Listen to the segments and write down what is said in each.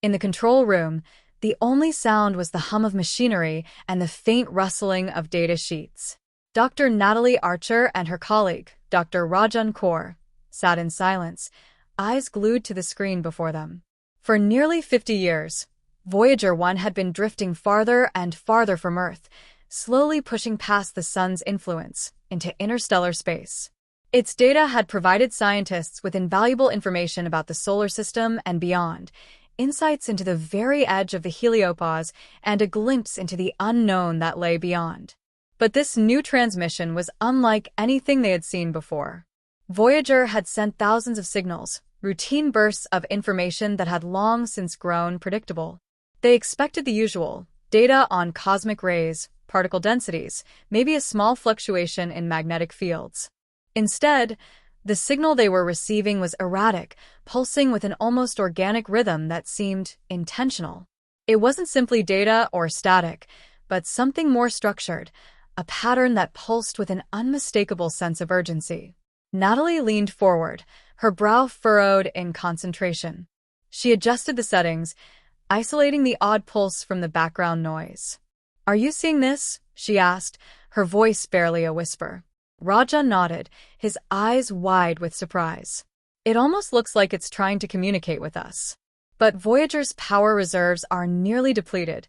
In the control room, the only sound was the hum of machinery and the faint rustling of data sheets. Dr. Natalie Archer and her colleague, Dr. Rajan Kaur, sat in silence, eyes glued to the screen before them. For nearly 50 years, Voyager 1 had been drifting farther and farther from Earth, slowly pushing past the sun's influence into interstellar space. Its data had provided scientists with invaluable information about the solar system and beyond, insights into the very edge of the heliopause, and a glimpse into the unknown that lay beyond. But this new transmission was unlike anything they had seen before. Voyager had sent thousands of signals, routine bursts of information that had long since grown predictable. They expected the usual, data on cosmic rays, particle densities, maybe a small fluctuation in magnetic fields. Instead, the signal they were receiving was erratic, pulsing with an almost organic rhythm that seemed intentional. It wasn't simply data or static, but something more structured, a pattern that pulsed with an unmistakable sense of urgency. Natalie leaned forward, her brow furrowed in concentration. She adjusted the settings, isolating the odd pulse from the background noise. "Are you seeing this?" she asked, her voice barely a whisper. Raja nodded, his eyes wide with surprise. "It almost looks like it's trying to communicate with us. But Voyager's power reserves are nearly depleted.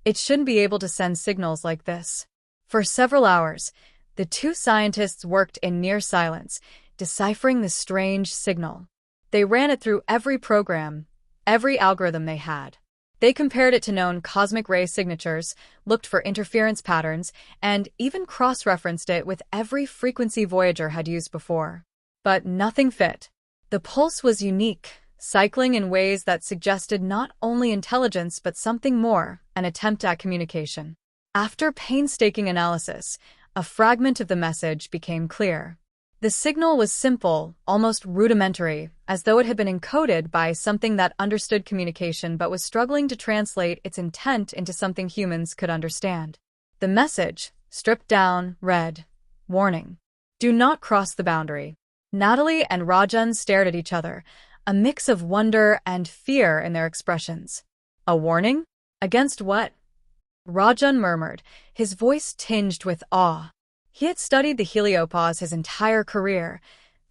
It shouldn't be able to send signals like this." For several hours, the two scientists worked in near silence, deciphering the strange signal. They ran it through every program, every algorithm they had. They compared it to known cosmic ray signatures, looked for interference patterns, and even cross-referenced it with every frequency Voyager had used before. But nothing fit. The pulse was unique, cycling in ways that suggested not only intelligence but something more, an attempt at communication. After painstaking analysis, a fragment of the message became clear. The signal was simple, almost rudimentary, as though it had been encoded by something that understood communication but was struggling to translate its intent into something humans could understand. The message, stripped down, read, "Warning. Do not cross the boundary." Natalie and Rajan stared at each other, a mix of wonder and fear in their expressions. "A warning? Against what?" Rajan murmured, his voice tinged with awe. He had studied the heliopause his entire career,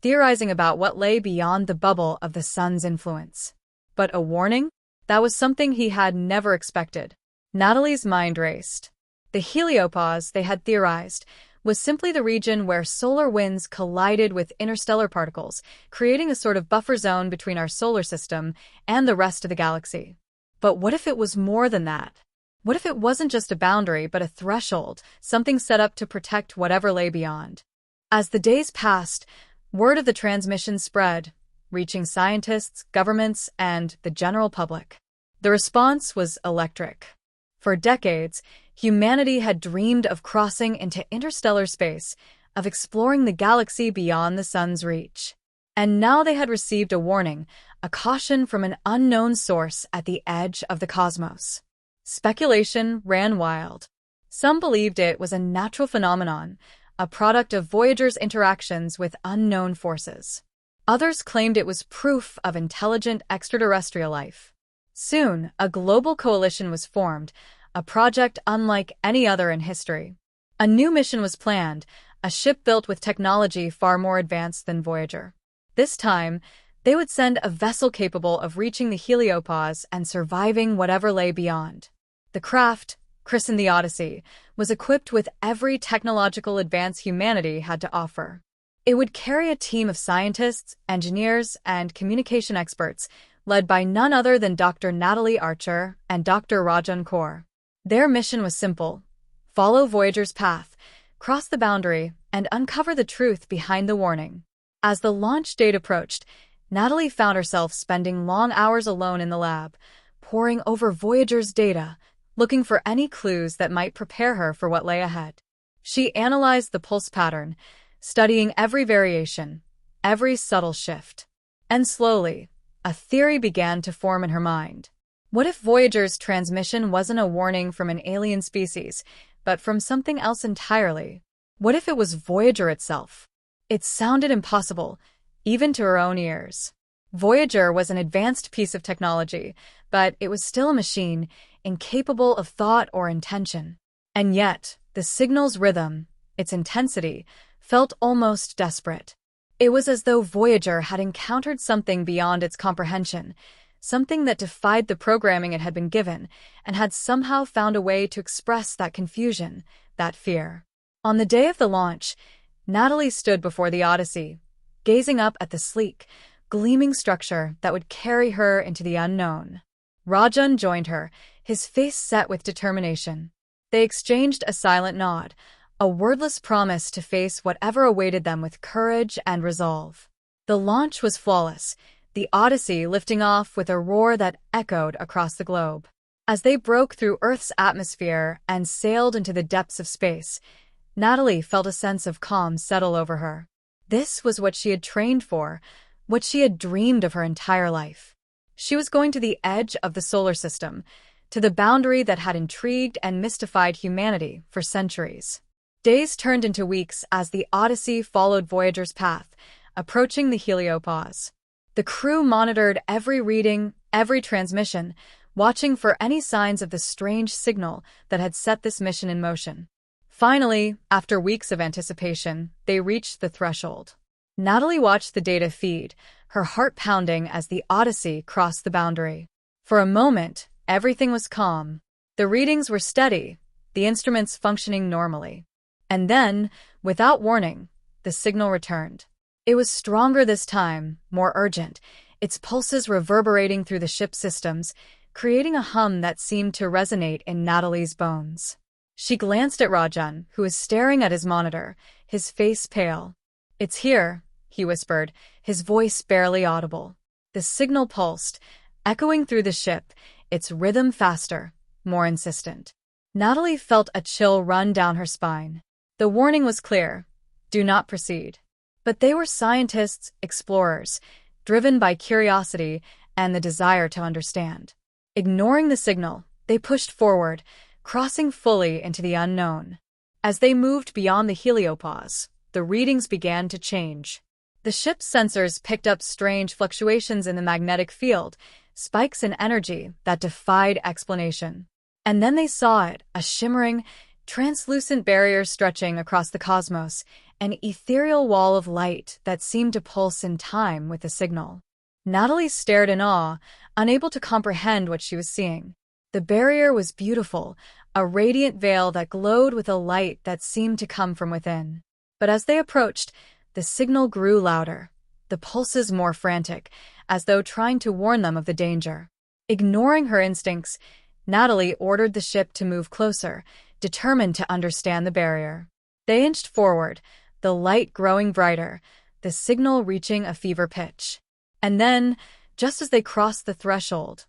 theorizing about what lay beyond the bubble of the sun's influence. But a warning? That was something he had never expected. Natalie's mind raced. The heliopause, they had theorized, was simply the region where solar winds collided with interstellar particles, creating a sort of buffer zone between our solar system and the rest of the galaxy. But what if it was more than that? What if it wasn't just a boundary but a threshold, something set up to protect whatever lay beyond? As the days passed, word of the transmission spread, reaching scientists, governments, and the general public. The response was electric. For decades, humanity had dreamed of crossing into interstellar space, of exploring the galaxy beyond the sun's reach. And now they had received a warning, a caution from an unknown source at the edge of the cosmos. Speculation ran wild. Some believed it was a natural phenomenon, a product of Voyager's interactions with unknown forces. Others claimed it was proof of intelligent extraterrestrial life. Soon, a global coalition was formed, a project unlike any other in history. A new mission was planned, a ship built with technology far more advanced than Voyager. This time, they would send a vessel capable of reaching the heliopause and surviving whatever lay beyond. The craft, christened the Odyssey, was equipped with every technological advance humanity had to offer. It would carry a team of scientists, engineers, and communication experts, led by none other than Dr. Natalie Archer and Dr. Rajan Kaur. Their mission was simple: follow Voyager's path, cross the boundary, and uncover the truth behind the warning. As the launch date approached, Natalie found herself spending long hours alone in the lab, poring over Voyager's data, looking for any clues that might prepare her for what lay ahead. She analyzed the pulse pattern, studying every variation, every subtle shift. And slowly, a theory began to form in her mind. What if Voyager's transmission wasn't a warning from an alien species, but from something else entirely? What if it was Voyager itself? It sounded impossible, even to her own ears. Voyager was an advanced piece of technology, but it was still a machine, incapable of thought or intention. And yet, the signal's rhythm, its intensity, felt almost desperate. It was as though Voyager had encountered something beyond its comprehension, something that defied the programming it had been given, and had somehow found a way to express that confusion, that fear. On the day of the launch, Natalie stood before the Odyssey, gazing up at the sleek, gleaming structure that would carry her into the unknown. Rajan joined her, his face set with determination. They exchanged a silent nod, a wordless promise to face whatever awaited them with courage and resolve. The launch was flawless, the Odyssey lifting off with a roar that echoed across the globe. As they broke through Earth's atmosphere and sailed into the depths of space, Natalie felt a sense of calm settle over her. This was what she had trained for, what she had dreamed of her entire life. She was going to the edge of the solar system, to the boundary that had intrigued and mystified humanity for centuries. Days turned into weeks as the Odyssey followed Voyager's path, approaching the heliopause. The crew monitored every reading, every transmission, watching for any signs of the strange signal that had set this mission in motion. Finally, after weeks of anticipation, they reached the threshold. Natalie watched the data feed, her heart pounding as the Odyssey crossed the boundary. For a moment, everything was calm. The readings were steady, the instruments functioning normally. And then, without warning, the signal returned. It was stronger this time, more urgent, its pulses reverberating through the ship's systems, creating a hum that seemed to resonate in Natalie's bones. She glanced at Rajan, who was staring at his monitor, his face pale. "It's here," he whispered, his voice barely audible. The signal pulsed, echoing through the ship, its rhythm faster, more insistent. Natalie felt a chill run down her spine. The warning was clear: do not proceed. But they were scientists, explorers, driven by curiosity and the desire to understand. Ignoring the signal, they pushed forward, crossing fully into the unknown. As they moved beyond the heliopause, the readings began to change. The ship's sensors picked up strange fluctuations in the magnetic field, spikes in energy that defied explanation. And then they saw it, a shimmering, translucent barrier stretching across the cosmos, an ethereal wall of light that seemed to pulse in time with the signal. Natalie stared in awe, unable to comprehend what she was seeing. The barrier was beautiful, a radiant veil that glowed with a light that seemed to come from within. But as they approached, the signal grew louder, the pulses more frantic, as though trying to warn them of the danger. Ignoring her instincts, Natalie ordered the ship to move closer, determined to understand the barrier. They inched forward, the light growing brighter, the signal reaching a fever pitch. And then, just as they crossed the threshold,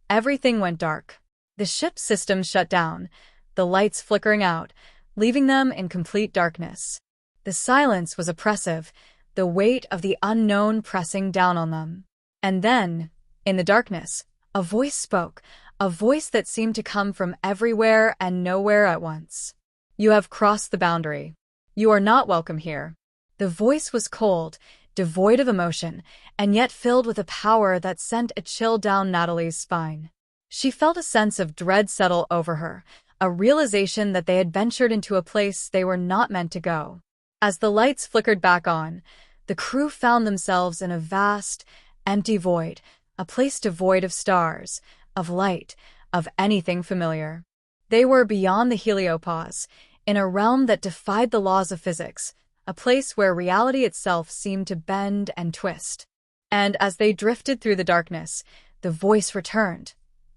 everything went dark. The ship's systems shut down, the lights flickering out, leaving them in complete darkness. The silence was oppressive, the weight of the unknown pressing down on them. And then, in the darkness, a voice spoke, a voice that seemed to come from everywhere and nowhere at once. "You have crossed the boundary. You are not welcome here." The voice was cold, devoid of emotion, and yet filled with a power that sent a chill down Natalie's spine. She felt a sense of dread settle over her, a realization that they had ventured into a place they were not meant to go. As the lights flickered back on, the crew found themselves in a vast, empty void, a place devoid of stars, of light, of anything familiar. They were beyond the heliopause, in a realm that defied the laws of physics, a place where reality itself seemed to bend and twist. And as they drifted through the darkness, the voice returned,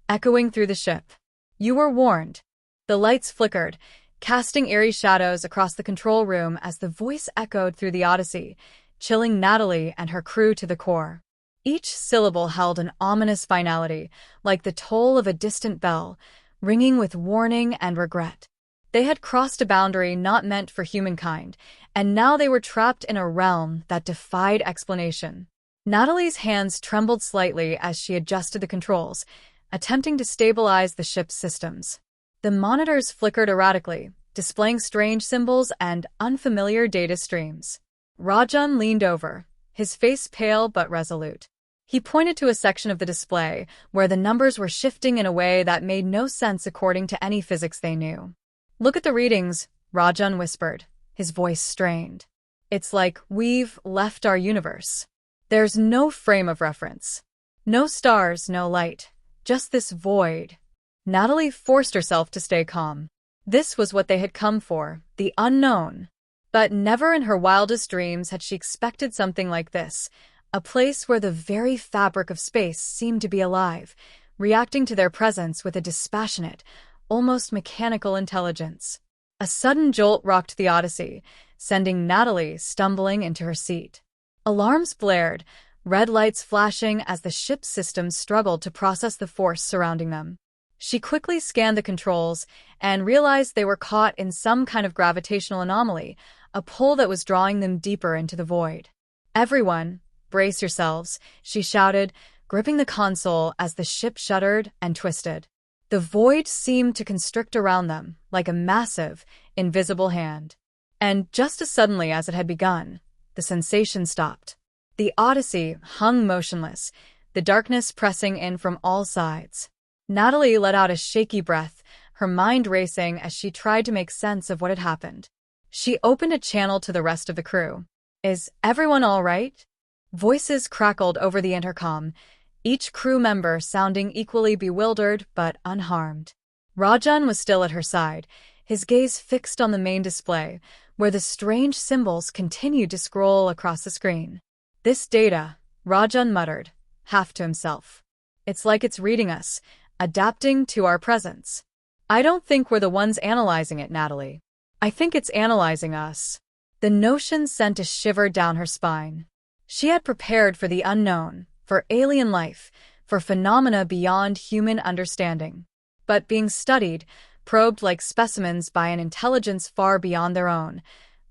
echoing through the ship. "You were warned." The lights flickered, casting eerie shadows across the control room as the voice echoed through the Odyssey, chilling Natalie and her crew to the core. Each syllable held an ominous finality, like the toll of a distant bell, ringing with warning and regret. They had crossed a boundary not meant for humankind, and now they were trapped in a realm that defied explanation. Natalie's hands trembled slightly as she adjusted the controls, attempting to stabilize the ship's systems. The monitors flickered erratically, displaying strange symbols and unfamiliar data streams. Rajan leaned over, his face pale but resolute. He pointed to a section of the display where the numbers were shifting in a way that made no sense according to any physics they knew. "Look at the readings," Rajan whispered, his voice strained. "It's like we've left our universe. There's no frame of reference. No stars, no light. Just this void." Natalie forced herself to stay calm. This was what they had come for, the unknown. But never in her wildest dreams had she expected something like this, a place where the very fabric of space seemed to be alive, reacting to their presence with a dispassionate, almost mechanical intelligence. A sudden jolt rocked the Odyssey, sending Natalie stumbling into her seat. Alarms blared, red lights flashing as the ship's systems struggled to process the force surrounding them. She quickly scanned the controls and realized they were caught in some kind of gravitational anomaly, a pull that was drawing them deeper into the void. "Everyone, brace yourselves," she shouted, gripping the console as the ship shuddered and twisted. The void seemed to constrict around them like a massive, invisible hand. And just as suddenly as it had begun, the sensation stopped. The Odyssey hung motionless, the darkness pressing in from all sides. Natalie let out a shaky breath, her mind racing as she tried to make sense of what had happened. She opened a channel to the rest of the crew. "Is everyone all right?" Voices crackled over the intercom, each crew member sounding equally bewildered but unharmed. Rajan was still at her side, his gaze fixed on the main display, where the strange symbols continued to scroll across the screen. "This data," Rajan muttered, half to himself. "It's like it's reading us, adapting to our presence." "I don't think we're the ones analyzing it, Natalie. I think it's analyzing us." The notion sent a shiver down her spine. She had prepared for the unknown, for alien life, for phenomena beyond human understanding. But being studied, probed like specimens by an intelligence far beyond their own,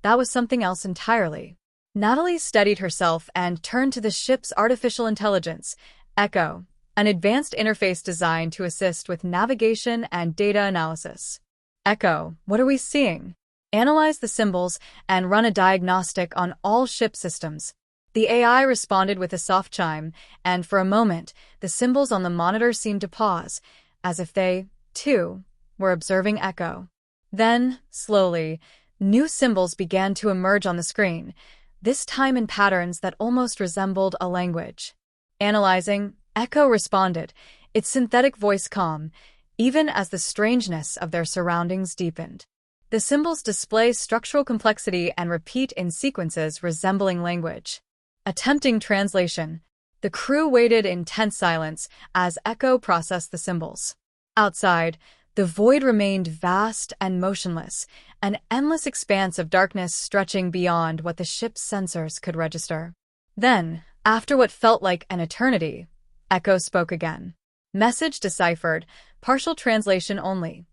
that was something else entirely. Natalie steadied herself and turned to the ship's artificial intelligence, Echo, an advanced interface designed to assist with navigation and data analysis. "Echo, what are we seeing? Analyze the symbols and run a diagnostic on all ship systems." The AI responded with a soft chime, and for a moment, the symbols on the monitor seemed to pause, as if they, too, were observing Echo. Then, slowly, new symbols began to emerge on the screen, this time in patterns that almost resembled a language. Analyzing, Echo responded, its synthetic voice calm, even as the strangeness of their surroundings deepened. The symbols display structural complexity and repeat in sequences resembling language. Attempting translation, the crew waited in tense silence as Echo processed the symbols. Outside, the void remained vast and motionless, an endless expanse of darkness stretching beyond what the ship's sensors could register. Then, after what felt like an eternity, Echo spoke again. Message deciphered, partial translation only.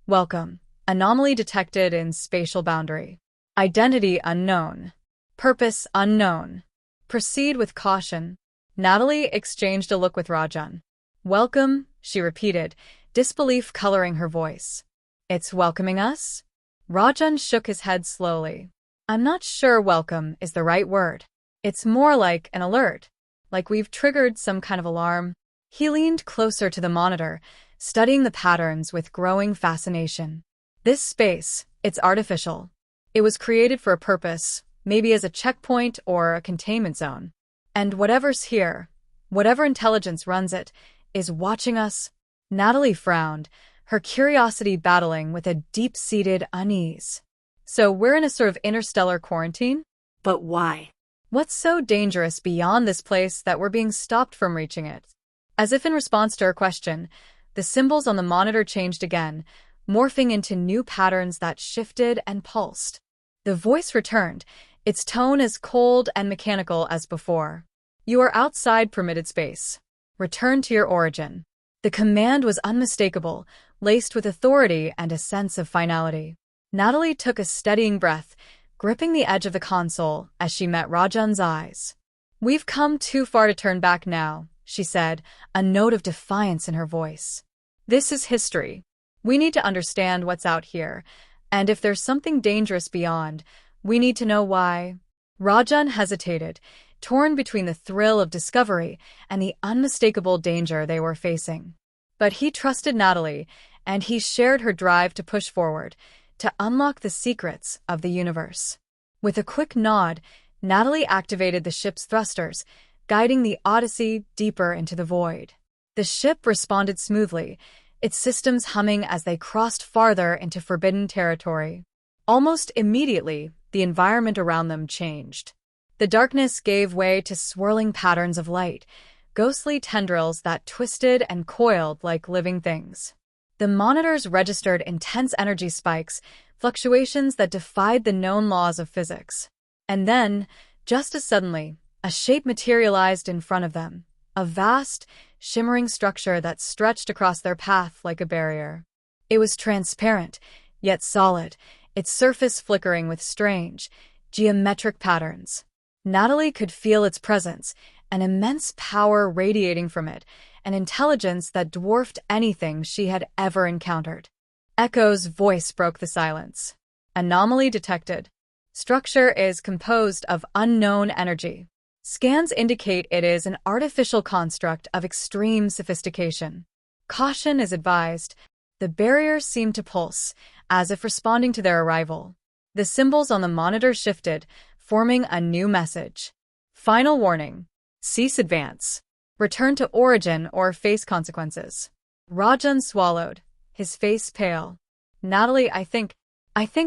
"Welcome. Anomaly detected in spatial boundary. Identity unknown. Purpose unknown. Proceed with caution." Natalie exchanged a look with Rajan. "Welcome," she repeated, disbelief coloring her voice. "It's welcoming us?" Rajan shook his head slowly. "I'm not sure welcome is the right word. It's more like an alert, like we've triggered some kind of alarm." He leaned closer to the monitor, studying the patterns with growing fascination. "This space, it's artificial. It was created for a purpose, maybe as a checkpoint or a containment zone. And whatever's here, whatever intelligence runs it, is watching us." Natalie frowned, her curiosity battling with a deep-seated unease. "So we're in a sort of interstellar quarantine? But why? What's so dangerous beyond this place that we're being stopped from reaching it?" As if in response to her question, the symbols on the monitor changed again, morphing into new patterns that shifted and pulsed. The voice returned, its tone as cold and mechanical as before. "You are outside permitted space. Return to your origin." The command was unmistakable, laced with authority and a sense of finality. Natalie took a steadying breath, gripping the edge of the console as she met Rajan's eyes. "We've come too far to turn back now," she said, a note of defiance in her voice. "This is history. We need to understand what's out here, and if there's something dangerous beyond, we need to know why." Rajan hesitated, torn between the thrill of discovery and the unmistakable danger they were facing. But he trusted Natalie, and he shared her drive to push forward, to unlock the secrets of the universe. With a quick nod, Natalie activated the ship's thrusters, guiding the Odyssey deeper into the void. The ship responded smoothly, its systems humming as they crossed farther into forbidden territory. Almost immediately, the environment around them changed. The darkness gave way to swirling patterns of light, ghostly tendrils that twisted and coiled like living things. The monitors registered intense energy spikes, fluctuations that defied the known laws of physics. And then, just as suddenly, a shape materialized in front of them, a vast, shimmering structure that stretched across their path like a barrier. It was transparent, yet solid, its surface flickering with strange, geometric patterns. Natalie could feel its presence, an immense power radiating from it, an intelligence that dwarfed anything she had ever encountered. Echo's voice broke the silence. Anomaly detected. Structure is composed of unknown energy. Scans indicate it is an artificial construct of extreme sophistication. Caution is advised. The barrier seemed to pulse, as if responding to their arrival. The symbols on the monitor shifted, forming a new message. Final warning. Cease advance. Return to origin or face consequences. Rajan swallowed, his face pale. Natalie, I think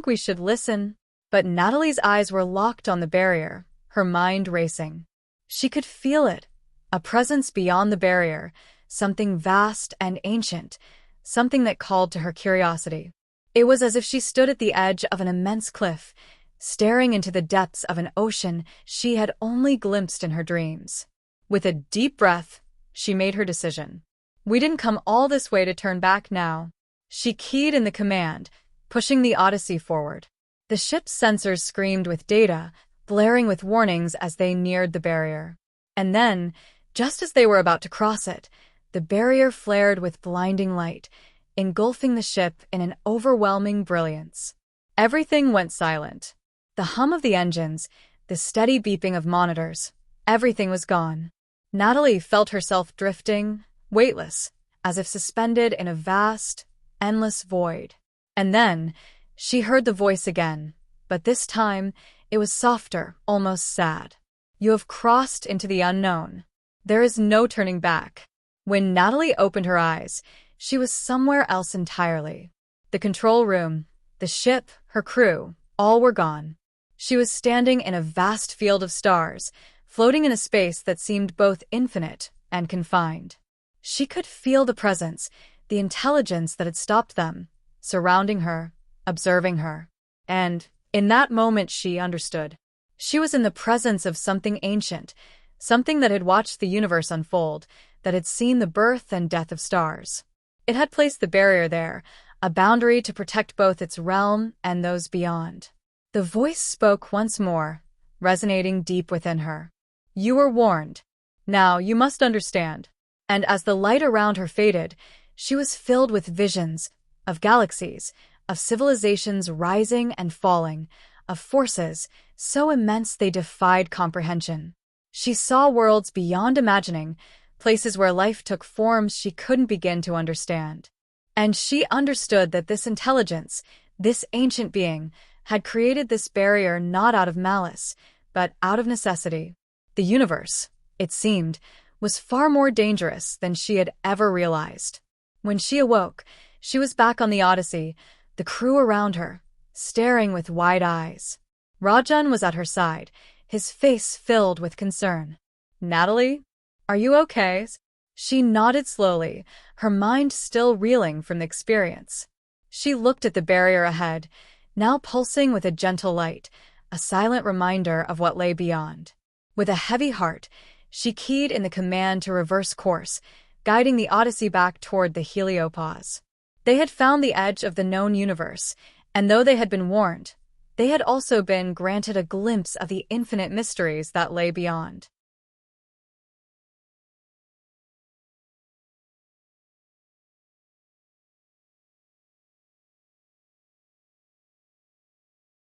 we should listen. But Natalie's eyes were locked on the barrier, her mind racing. She could feel it, a presence beyond the barrier, something vast and ancient, something that called to her curiosity. It was as if she stood at the edge of an immense cliff, staring into the depths of an ocean she had only glimpsed in her dreams. With a deep breath, she made her decision. We didn't come all this way to turn back now. She keyed in the command, pushing the Odyssey forward. The ship's sensors screamed with data, blaring with warnings as they neared the barrier. And then, just as they were about to cross it, the barrier flared with blinding light, engulfing the ship in an overwhelming brilliance. Everything went silent. The hum of the engines, the steady beeping of monitors, everything was gone. Natalie felt herself drifting, weightless, as if suspended in a vast, endless void. And then, she heard the voice again, but this time, it was softer, almost sad. You have crossed into the unknown. There is no turning back. When Natalie opened her eyes, she was somewhere else entirely. The control room, the ship, her crew, all were gone. She was standing in a vast field of stars, floating in a space that seemed both infinite and confined. She could feel the presence, the intelligence that had stopped them, surrounding her, observing her. And, in that moment, she understood. She was in the presence of something ancient, something that had watched the universe unfold, that had seen the birth and death of stars. It had placed the barrier there, a boundary to protect both its realm and those beyond. The voice spoke once more, resonating deep within her. You were warned. Now you must understand. And as the light around her faded, she was filled with visions of galaxies, of civilizations rising and falling, of forces so immense they defied comprehension. She saw worlds beyond imagining, places where life took forms she couldn't begin to understand. And she understood that this intelligence, this ancient being, had created this barrier not out of malice, but out of necessity. The universe, it seemed, was far more dangerous than she had ever realized. When she awoke, she was back on the Odyssey, the crew around her, staring with wide eyes. Rajan was at her side, his face filled with concern. Natalie, are you okay? She nodded slowly, her mind still reeling from the experience. She looked at the barrier ahead, now pulsing with a gentle light, a silent reminder of what lay beyond. With a heavy heart, she keyed in the command to reverse course, guiding the Odyssey back toward the heliopause. They had found the edge of the known universe, and though they had been warned, they had also been granted a glimpse of the infinite mysteries that lay beyond.